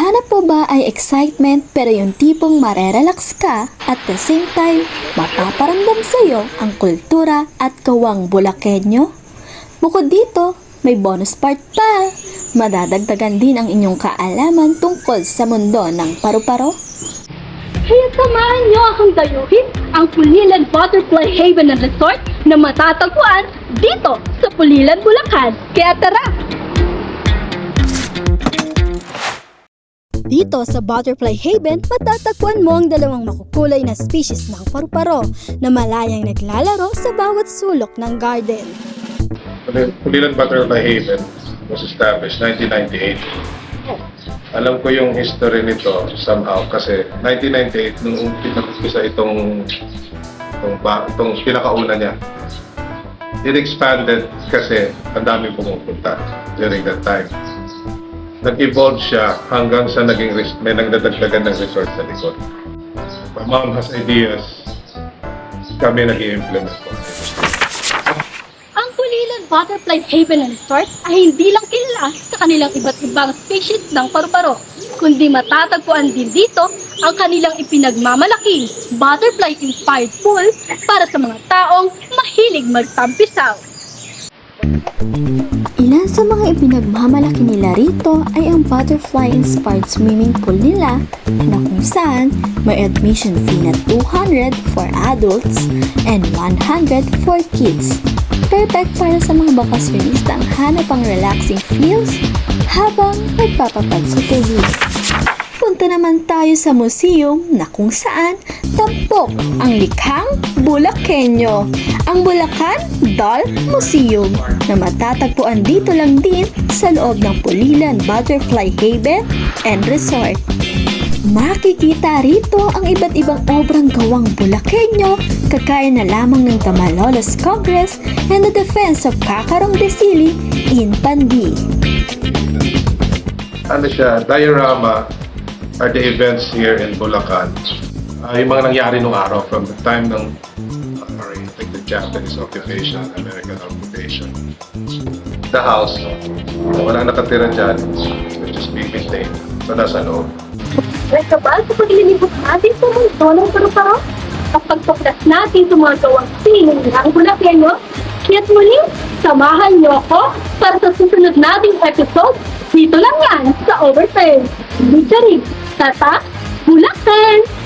hinahanap mo ba ay excitement pero yung tipong marerelax ka at the same time mapaparamdam sa'yo ang kultura at gawang Bulakenyo? Bukod dito, may bonus part pa. Madadagdagan din ang inyong kaalaman tungkol sa mundo ng paru-paro. Kaya samahan niyo akong dayuhin ang Pulilan Butterfly Haven and Resort na matatagpuan dito sa Pulilan, Bulacan. Kaya tara! Dito sa Butterfly Haven, matatagpuan mo ang dalawang makukulay na species ng paru-paro na malayang naglalaro sa bawat sulok ng garden. The Pulilan Butterfly Haven was established 1998. Alam ko yung history nito somehow kasi 1998 nung pinag-umpisa itong pinakauna niya. It expanded kasi ang daming pumupunta during that time. Nag-evolve siya hanggang sa may nagdadagdagan ng resort sa likod. My mom has ideas, kami nag-i-implement po. Ang Pulilan Butterfly Haven and Resort ay hindi lang kilala sa kanilang iba't ibang species ng paru-paro, kundi matatagpuan din dito ang kanilang ipinagmamalaking butterfly-inspired pool para sa mga taong mahilig magtampisaw. Ilan sa mga ipinagmamalaki nila rito ay ang butterfly-inspired swimming pool nila na kung saan may admission fee na 200 for adults and 100 for kids. Perfect para sa mga bakasyonistang hanap ang relaxing feels habang nagpapapag sa tubig. Punta naman tayo sa museum na kung saan tampok ang likhang Bulakenyo, ang Bulacan Doll Museum na matatagpuan dito lang din sa loob ng Pulilan Butterfly Haven and Resort. Makikita rito ang iba't ibang obrang gawang Bulakenyo kagaya na lamang ng Tamalolos Congress and the Defense of Cacarong de Sili in Pandi. Ano siya, diorama are the events here in Bulacan. Yung mga nangyari nung araw from the time ng I think the Japanese occupation, American occupation. The house, wala nakatira dyan, which is being maintained. So nasa loob. Ready ba sa paglilibot natin sa mundo ng paru-paro? Kapag tuklas natin sa mga gawang sining ng Bulakenyo, kaya't muli, samahan niyo ako para sa susunod nating episode dito lang yan sa Overturn. Featuring Tata Bulacan!